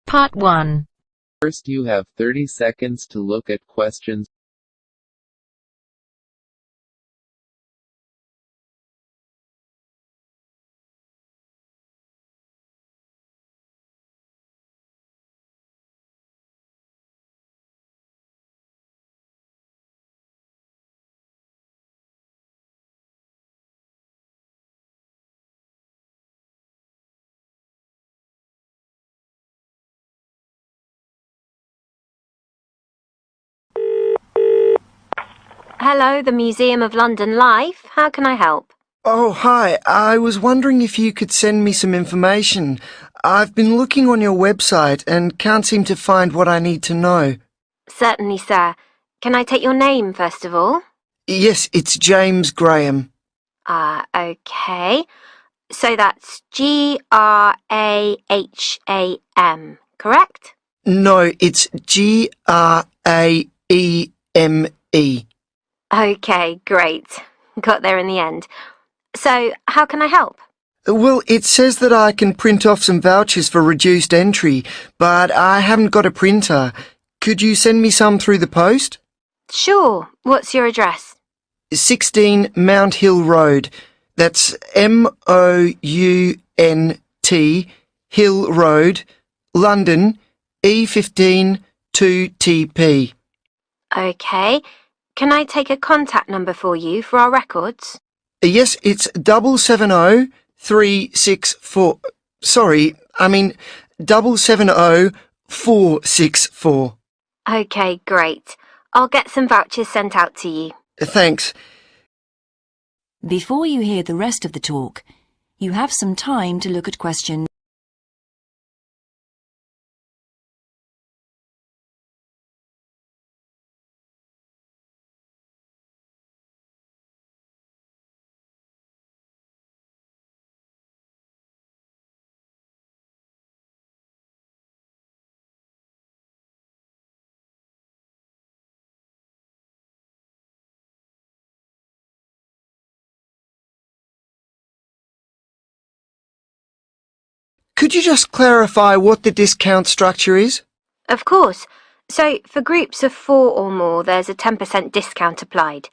Part 1. First, you have 30 seconds to look at questions. Hello, the Museum of London Life. How can I help? Oh, hi. I was wondering if you could send me some information. I've been looking on your website and can't seem to find what I need to know. Certainly, sir. Can I take your name, first of all? Yes, it's James Graham. Okay. So that's Graham, correct? No, it's Graeme. Okay, great. Got there in the end. So, how can I help? Well, it says that I can print off some vouchers for reduced entry, but I haven't got a printer. Could you send me some through the post? Sure. What's your address? 16 Mount Hill Road. That's MOUNT, Hill Road, London, E15 2TP. Okay. Can I take a contact number for you for our records? Yes, it's 770364. Sorry, I mean 770464. Okay, great. I'll get some vouchers sent out to you. Thanks. Before you hear the rest of the talk, you have some time to look at question. Could you just clarify what the discount structure is? Of course. So, for groups of 4 or more, there's a 10% discount applied.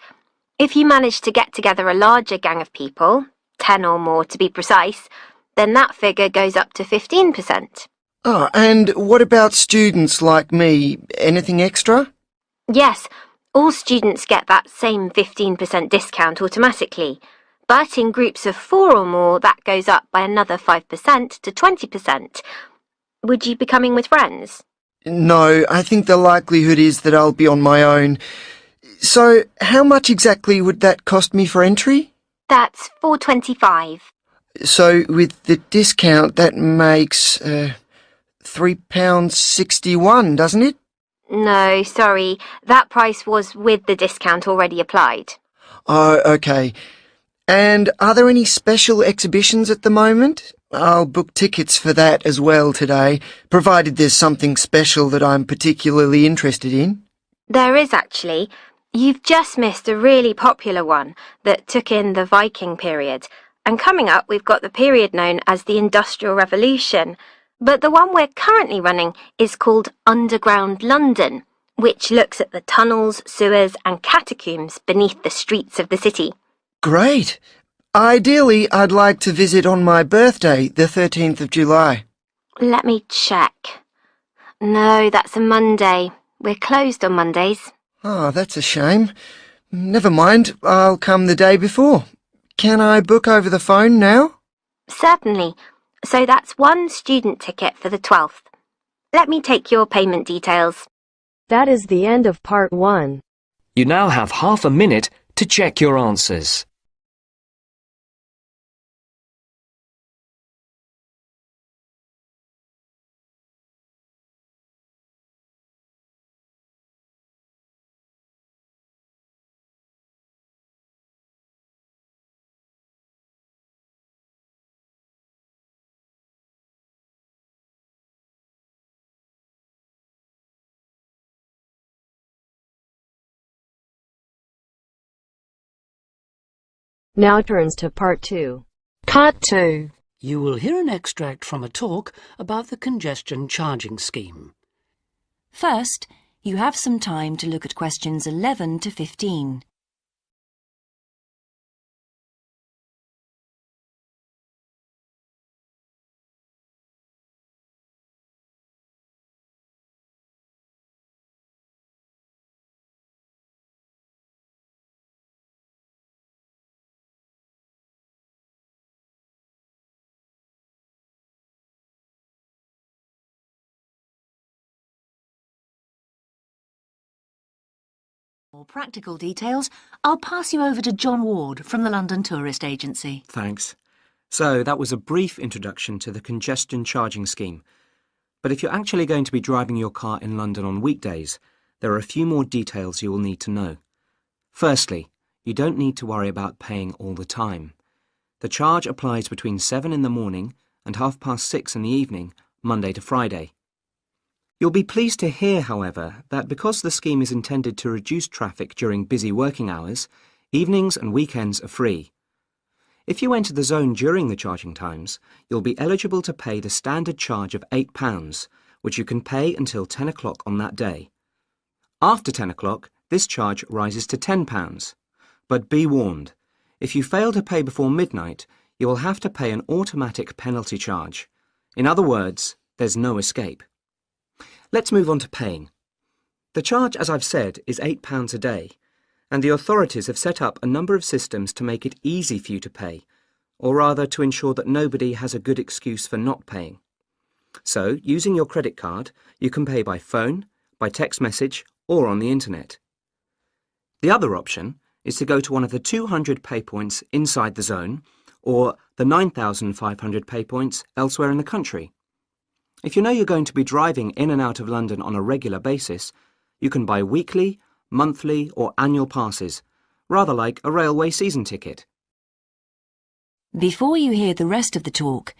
If you manage to get together a larger gang of people, 10 or more to be precise, then that figure goes up to 15%. Oh, and what about students like me? Anything extra? Yes, all students get that same 15% discount automatically. But in groups of 4 or more, that goes up by another 5% to 20%. Would you be coming with friends? No, I think the likelihood is that I'll be on my own. So, how much exactly would that cost me for entry? That's $4.25. So, with the discount, that makes £3.61, doesn't it? No, sorry, that price was with the discount already applied. Oh, okay. And are there any special exhibitions at the moment? I'll book tickets for that as well today, provided there's something special that I'm particularly interested in. There is actually. You've just missed a really popular one that took in the Viking period. And coming up, we've got the period known as the Industrial Revolution. But the one we're currently running is called Underground London, which looks at the tunnels, sewers and catacombs beneath the streets of the city. Great. Ideally, I'd like to visit on my birthday, the 13th of July. Let me check. No, that's a Monday. We're closed on Mondays. Oh, that's a shame. Never mind, I'll come the day before. Can I book over the phone now? Certainly. So that's one student ticket for the 12th. Let me take your payment details. That is the end of part 1. You now have half a minute to check your answers. Now turns to part 2. Part 2. You will hear an extract from a talk about the congestion charging scheme. First, you have some time to look at questions 11 to 15. For practical details, I'll pass you over to John Ward from the London Tourist Agency. Thanks. So that was a brief introduction to the congestion charging scheme. But if you're actually going to be driving your car in London on weekdays, there are a few more details you will need to know. Firstly, you don't need to worry about paying all the time. The charge applies between 7 in the morning and 6:30 in the evening, Monday to Friday. You'll be pleased to hear, however, that because the scheme is intended to reduce traffic during busy working hours, evenings and weekends are free. If you enter the zone during the charging times, you'll be eligible to pay the standard charge of £8, which you can pay until 10 o'clock on that day. After 10 o'clock, this charge rises to £10. But be warned, if you fail to pay before midnight, you will have to pay an automatic penalty charge. In other words, there's no escape. Let's move on to paying. The charge, as I've said, is £8 a day, and the authorities have set up a number of systems to make it easy for you to pay, or rather to ensure that nobody has a good excuse for not paying. So, using your credit card, you can pay by phone, by text message, or on the internet. The other option is to go to one of the 200 pay points inside the zone, or the 9,500 pay points elsewhere in the country. If you know you're going to be driving in and out of London on a regular basis, you can buy weekly, monthly or annual passes, rather like a railway season ticket. Before you hear the rest of the talk,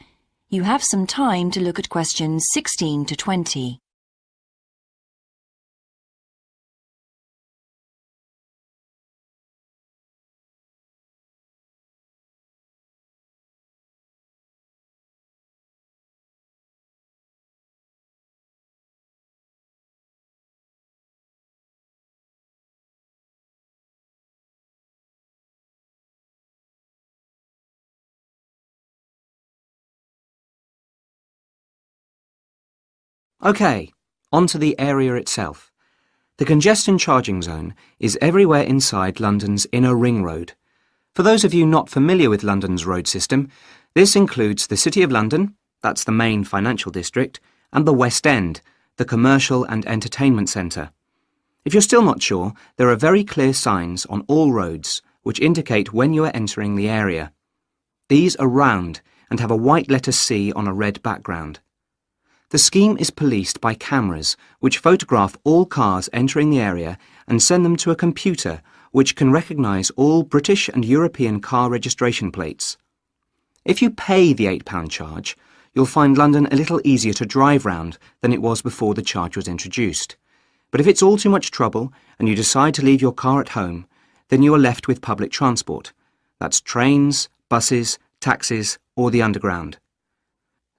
you have some time to look at questions 16 to 20. OK, on to the area itself. The congestion charging zone is everywhere inside London's inner ring road. For those of you not familiar with London's road system, this includes the City of London, that's the main financial district, and the West End, the commercial and entertainment centre. If you're still not sure, there are very clear signs on all roads which indicate when you are entering the area. These are round and have a white letter C on a red background. The scheme is policed by cameras which photograph all cars entering the area and send them to a computer which can recognise all British and European car registration plates. If you pay the £8 charge, you'll find London a little easier to drive round than it was before the charge was introduced. But if it's all too much trouble and you decide to leave your car at home, then you are left with public transport. That's trains, buses, taxis or the underground.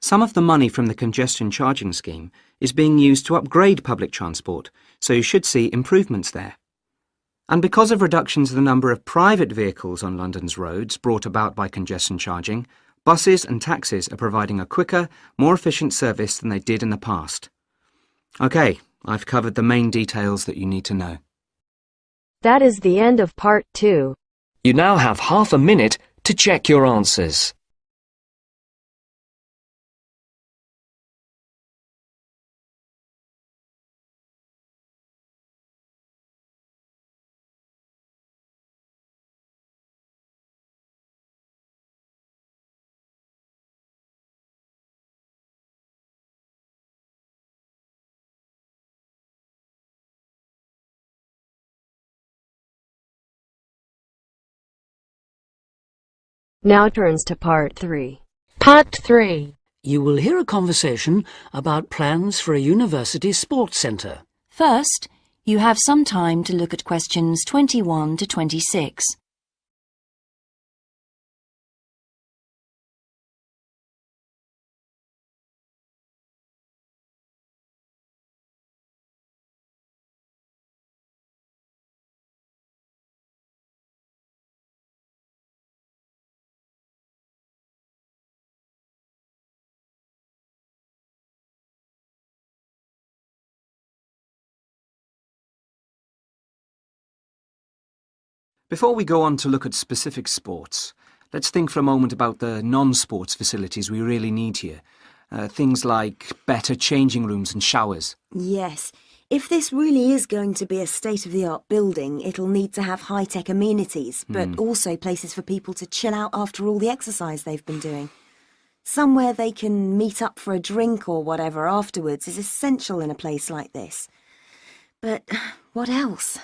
Some of the money from the congestion charging scheme is being used to upgrade public transport, so you should see improvements there. And because of reductions in the number of private vehicles on London's roads brought about by congestion charging, buses and taxis are providing a quicker, more efficient service than they did in the past. OK, I've covered the main details that you need to know. That is the end of part 2. You now have half a minute to check your answers. Now turns to part 3. Part 3. You will hear a conversation about plans for a university sports centre. First, you have some time to look at questions 21 to 26. Before we go on to look at specific sports, let's think for a moment about the non-sports facilities we really need here. Things like better changing rooms and showers. Yes. If this really is going to be a state-of-the-art building, it'll need to have high-tech amenities, but also places for people to chill out after all the exercise they've been doing. Somewhere they can meet up for a drink or whatever afterwards is essential in a place like this. But what else?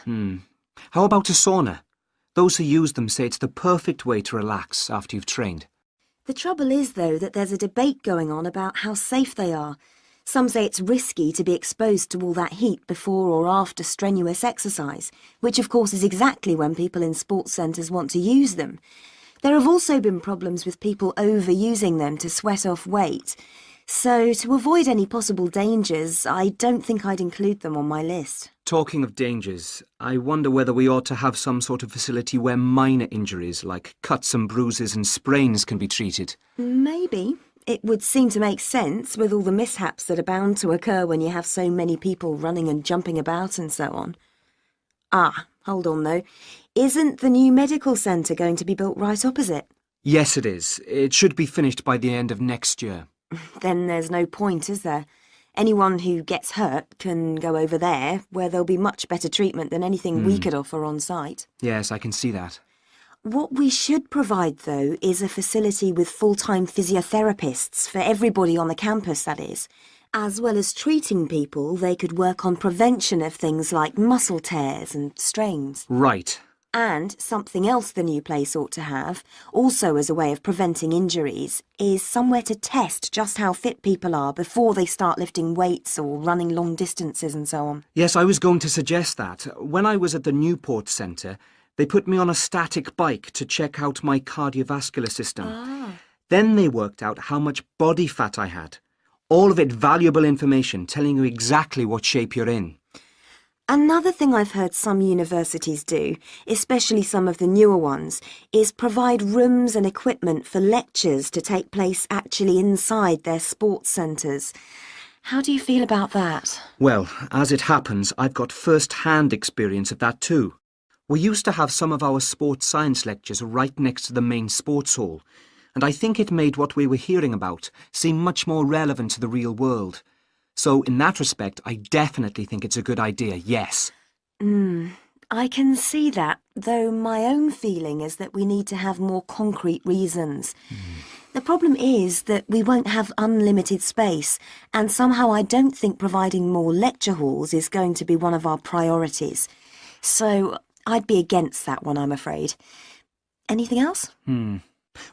How about a sauna? Those who use them say it's the perfect way to relax after you've trained. The trouble is, though, that there's a debate going on about how safe they are. Some say it's risky to be exposed to all that heat before or after strenuous exercise, which of course is exactly when people in sports centres want to use them. There have also been problems with people overusing them to sweat off weight. So, to avoid any possible dangers, I don't think I'd include them on my list. Talking of dangers, I wonder whether we ought to have some sort of facility where minor injuries like cuts and bruises and sprains can be treated. Maybe. It would seem to make sense with all the mishaps that are bound to occur when you have so many people running and jumping about and so on. Ah, hold on though. Isn't the new medical centre going to be built right opposite? Yes, it is. It should be finished by the end of next year. Then there's no point, is there? Anyone who gets hurt can go over there, where there'll be much better treatment than anything we could offer on site. Yes, I can see that. What we should provide, though, is a facility with full-time physiotherapists for everybody on the campus, that is. As well as treating people, they could work on prevention of things like muscle tears and strains. Right. And something else the new place ought to have, also as a way of preventing injuries, is somewhere to test just how fit people are before they start lifting weights or running long distances and so on. Yes, I was going to suggest that. When I was at the Newport Centre, they put me on a static bike to check out my cardiovascular system. Then they worked out how much body fat I had. All of it valuable information telling you exactly what shape you're in. Another thing I've heard some universities do, especially some of the newer ones, is provide rooms and equipment for lectures to take place actually inside their sports centres. How do you feel about that? Well, as it happens, I've got first-hand experience of that too. We used to have some of our sports science lectures right next to the main sports hall, and I think it made what we were hearing about seem much more relevant to the real world. So, in that respect, I definitely think it's a good idea, yes. I can see that, though my own feeling is that we need to have more concrete reasons. The problem is that we won't have unlimited space, and somehow I don't think providing more lecture halls is going to be one of our priorities. So, I'd be against that one, I'm afraid. Anything else?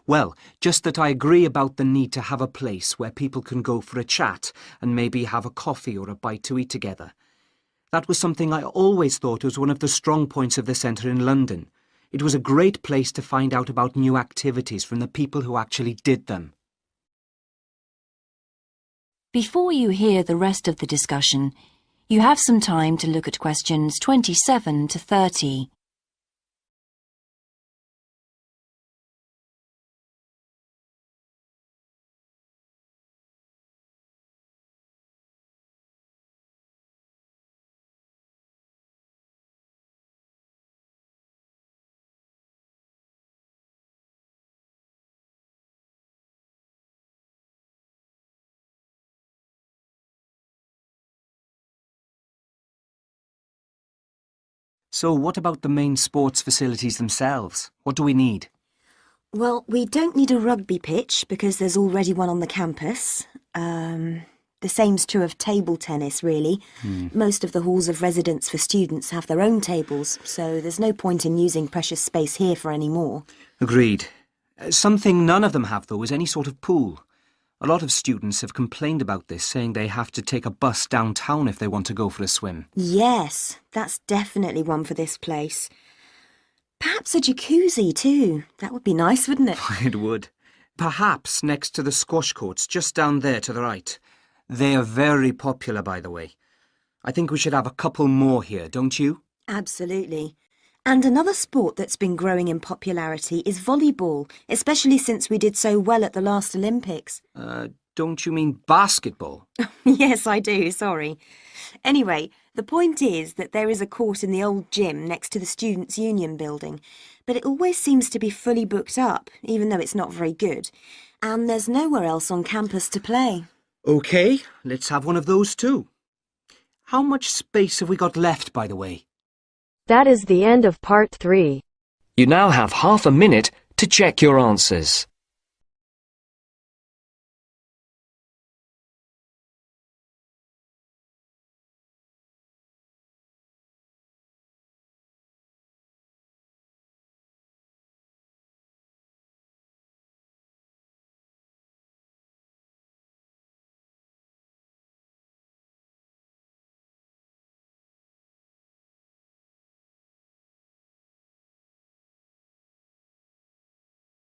Well, just that I agree about the need to have a place where people can go for a chat and maybe have a coffee or a bite to eat together. That was something I always thought was one of the strong points of the centre in London. It was a great place to find out about new activities from the people who actually did them. Before you hear the rest of the discussion, you have some time to look at questions 27 to 30. So what about the main sports facilities themselves? What do we need? Well, we don't need a rugby pitch because there's already one on the campus. The same's true of table tennis, really. Most of the halls of residence for students have their own tables, so there's no point in using precious space here for any more. Agreed. Something none of them have, though, is any sort of pool. A lot of students have complained about this, saying they have to take a bus downtown if they want to go for a swim. Yes, that's definitely one for this place. Perhaps a jacuzzi too. That would be nice, wouldn't it? It would. Perhaps next to the squash courts, just down there to the right. They are very popular, by the way. I think we should have a couple more here, don't you? Absolutely. And another sport that's been growing in popularity is volleyball, especially since we did so well at the last Olympics. Don't you mean basketball? Yes, I do, sorry. Anyway, the point is that there is a court in the old gym next to the Students' Union building, but it always seems to be fully booked up, even though it's not very good. And there's nowhere else on campus to play. OK, let's have one of those too. How much space have we got left, by the way? That is the end of part 3. You now have half a minute to check your answers.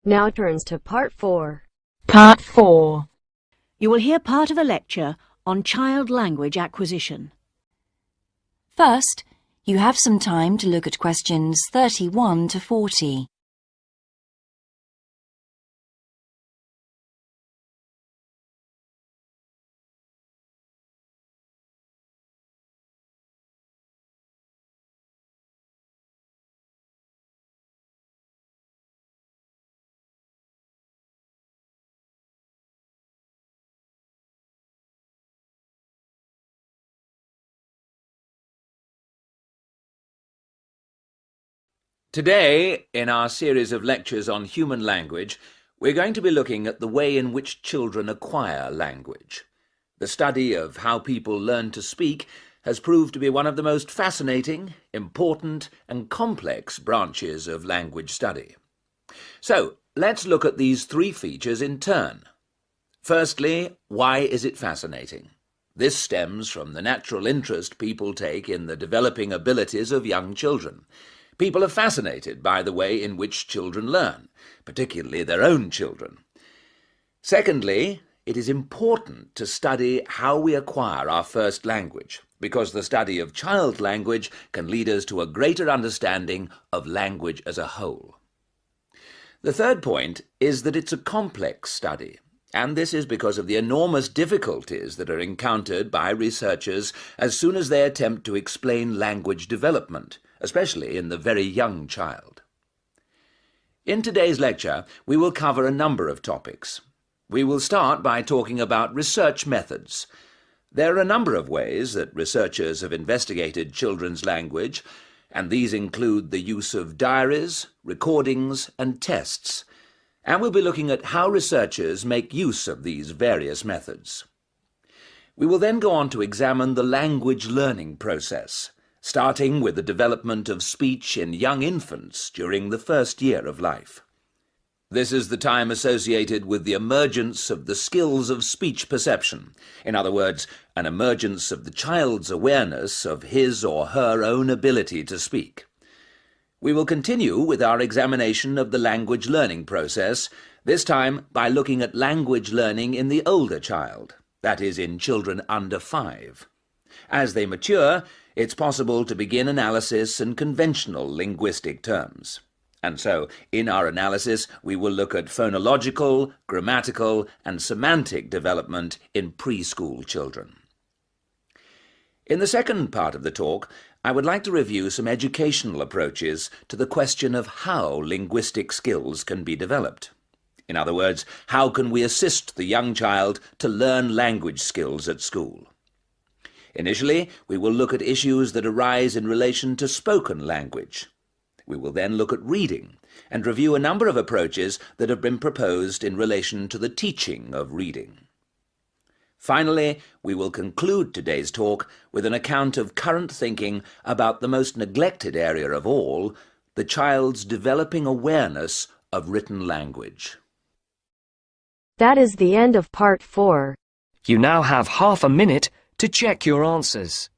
Now turns to part 4. Part 4. You will hear part of a lecture on child language acquisition. First, you have some time to look at questions 31 to 40. Today, in our series of lectures on human language, we're going to be looking at the way in which children acquire language. The study of how people learn to speak has proved to be one of the most fascinating, important and complex branches of language study. So, let's look at these 3 features in turn. Firstly, why is it fascinating? This stems from the natural interest people take in the developing abilities of young children. People are fascinated by the way in which children learn, particularly their own children. Secondly, it is important to study how we acquire our first language, because the study of child language can lead us to a greater understanding of language as a whole. The third point is that it's a complex study, and this is because of the enormous difficulties that are encountered by researchers as soon as they attempt to explain language development, especially in the very young child. In today's lecture, we will cover a number of topics. We will start by talking about research methods. There are a number of ways that researchers have investigated children's language, and these include the use of diaries, recordings, and tests. And we'll be looking at how researchers make use of these various methods. We will then go on to examine the language learning process, starting with the development of speech in young infants during the first year of life. This is the time associated with the emergence of the skills of speech perception, in other words, an emergence of the child's awareness of his or her own ability to speak. We will continue with our examination of the language learning process, this time by looking at language learning in the older child, that is, in children under 5. As they mature, it's possible to begin analysis in conventional linguistic terms. And so, in our analysis, we will look at phonological, grammatical, and semantic development in preschool children. In the second part of the talk, I would like to review some educational approaches to the question of how linguistic skills can be developed. In other words, how can we assist the young child to learn language skills at school? Initially, we will look at issues that arise in relation to spoken language. We will then look at reading and review a number of approaches that have been proposed in relation to the teaching of reading. Finally, we will conclude today's talk with an account of current thinking about the most neglected area of all, the child's developing awareness of written language. That is the end of part 4. You now have half a minute to check your answers.